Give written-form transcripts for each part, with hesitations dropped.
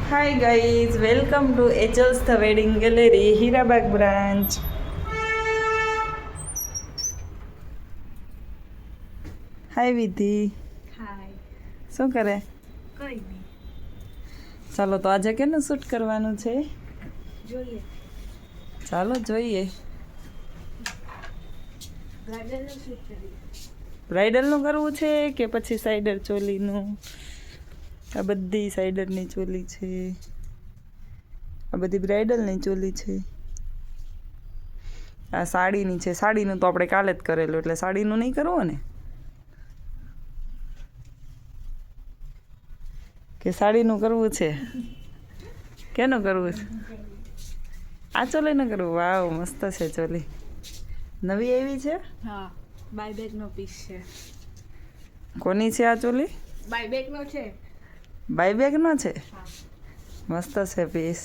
Hi guys, welcome to Angel's The Wedding Gallery, Hirabag branch. Hi વિધિ, હાય. શું કરે? કઈ નહીં, ચાલો તો આજે કેનું શૂટ કરવાનું છે? જોઈએ. ચાલો જોઈએ. બ્રાઇડલનું શૂટ કરીએ. બ્રાઇડલનું કરવું છે કે પછી સાઈડર ચોલીનું? આ બધી સાઈડરની ચોલી છે, આ બધી બ્રાઇડલની ચોલી છે, આ સાડીની છે. સાડીનું તો આપણે કાલે જ કરેલું એટલે સાડીનું નહીં કરવું ને? કે સાડીનું કરવું છે? કેનું કરવું છે? આ ચોલીનું કરવું? વાવ, મસ્ત છે ચોલી. નવી આવી છે? હા, બાયબેકનો પીસ છે. કોની છે આ ચોલી? બાયબેકનો છે. બાયબેગનો છે? હા. મસ્ત છે પીસ.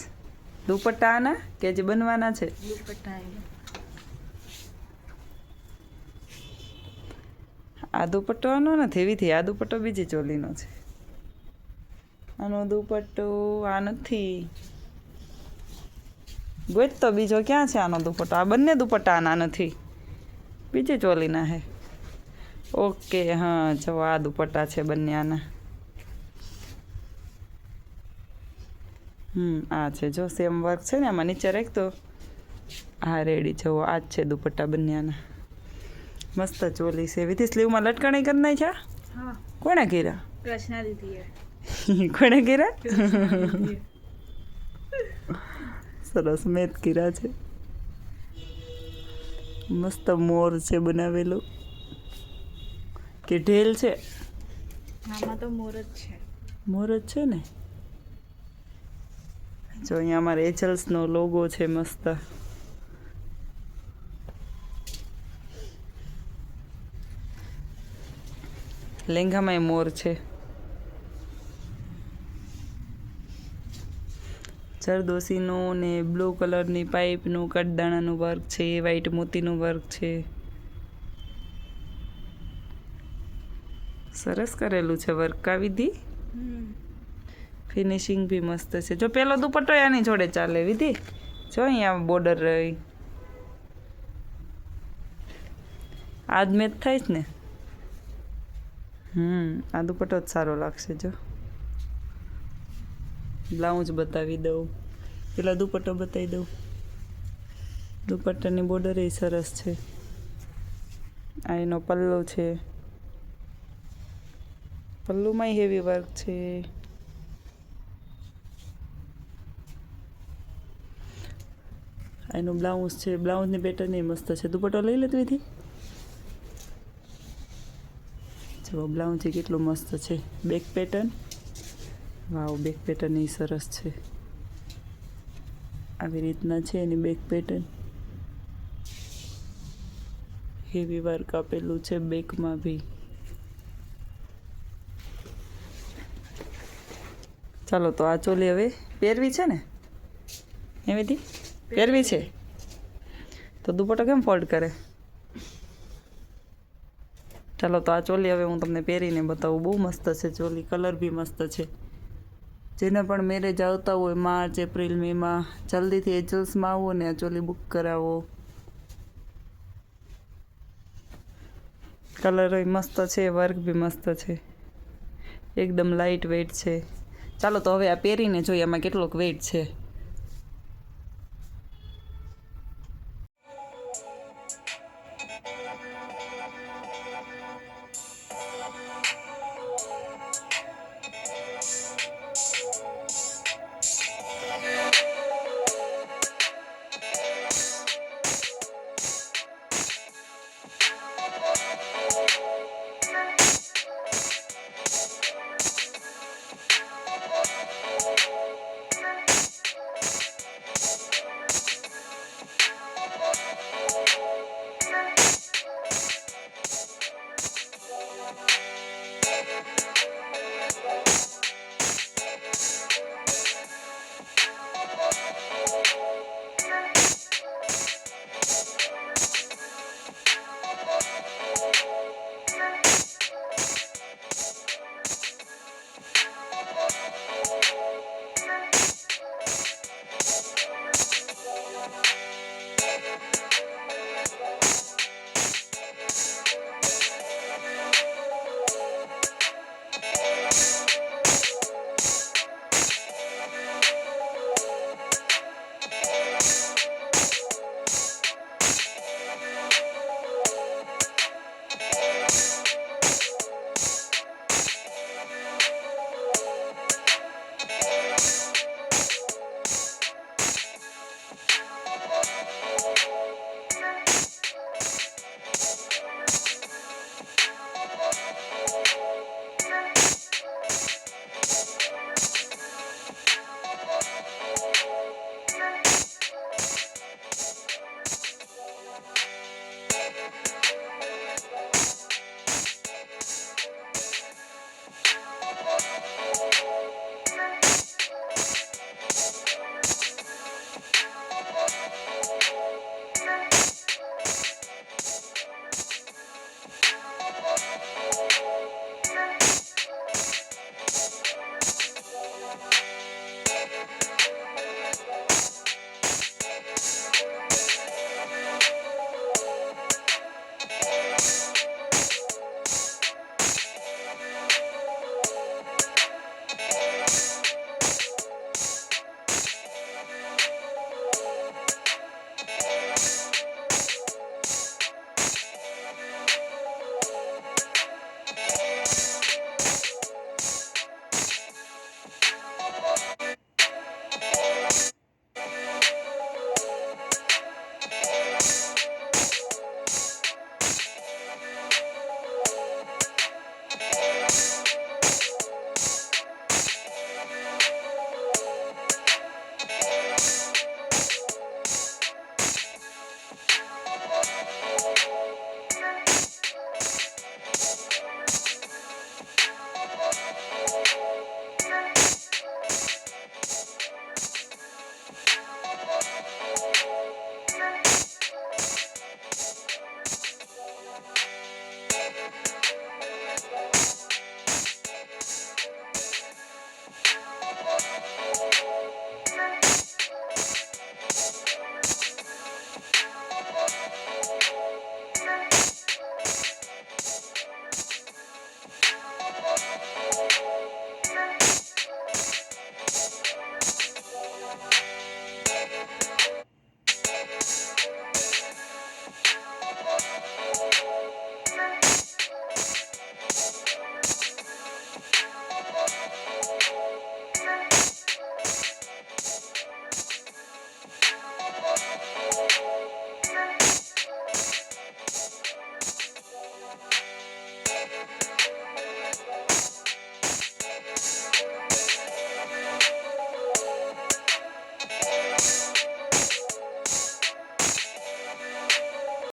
દુપટ્ટા આના કે જે બનવાના છે? દુપટ્ટા આ દુપટ્ટો આનો નથી વિધિ, આ દુપટ્ટો બીજી ચોલીનો છે. આનો દુપટ્ટો આ નથી. ગોત તો બીજો ક્યાં છે આનો દુપટ્ટો? આ બંને દુપટ્ટા આના નથી, બીજી ચોલીના છે. ઓકે, હા, જો આ દુપટ્ટા છે બંને આના. આ છે જો સેમ વર્ક છે ને આમાં, નીચે રાખ તો. હા, રેડી. જવો આ જ છે દુપટ્ટા બંને આના. મસ્ત ચોલી છે. વિધિ સ્લીવમાં લટકણી કરી નાખ્યા? હા. કોણે કર્યા? કૃષ્ણા દીદીએ. કોણે કર્યા? સરસ, મેં જ કર્યા છે. મસ્ત મોર છે બનાવેલો કે ઢેલ છે? આમાં તો મોર જ છે. મોર જ છે ને. જો અહીંયા અમારે એચલ્સનો લોગો છે મસ્ત. લેંઘામાંય મોર છે. જરદોશીનું ને બ્લુ કલરની પાઇપનું કટદાણાનું વર્ક છે, વ્હાઈટ મોતીનું વર્ક છે. સરસ કરેલું છે વર્ક આ વિધિ. ફિનિશિંગ બી મસ્ત છે. જો પેલો દુપટ્ટો આની જોડે ચાલે વિધિ. જો અહીંયા બોર્ડર રહી, આ જ મેચ થાય છે ને. આ દુપટ્ટો જ સારો લાગશે. જો બ્લાઉઝ બતાવી દઉં, પેલા દુપટ્ટો બતાવી દઉં. દુપટ્ટાની બોર્ડર એ સરસ છે. આ એનો પલ્લો છે, પલ્લુમાંય હેવી વર્ક છે. એનું બ્લાઉઝ છે, બ્લાઉઝની પેટર્ન એ મસ્ત છે. દુપટ્ટો લઈ લેતી હતી. જો બ્લાઉઝ એ કેટલું મસ્ત છે. બેક પેટર્ન, વાવ, બેક પેટર્ન એ સરસ છે. આવી રીતના છે એની બેક પેટર્ન. હેવી વર્ક આપેલું છે બેકમાં બી. ચાલો તો આ ચોલી હવે પહેરવી છે ને? એવીથી પહેરવી છે તો દુપટ્ટો કેમ ફોલ્ડ કરે? ચાલો તો આ ચોલી હવે હું તમને પહેરીને બતાવું. બહુ મસ્ત છે ચોલી, કલર બી મસ્ત છે. જેને પણ મેરેજ આવતા હોય માર્ચ, એપ્રિલ, મેમાં, જલ્દીથી એજલ્સમાં આવો ને આ ચોલી બુક કરાવો. કલર મસ્ત છે, વર્ક બી મસ્ત છે, એકદમ લાઇટ વેઇટ છે. ચાલો તો હવે આ પહેરીને જોઈએ આમાં કેટલોક વેઇટ છે.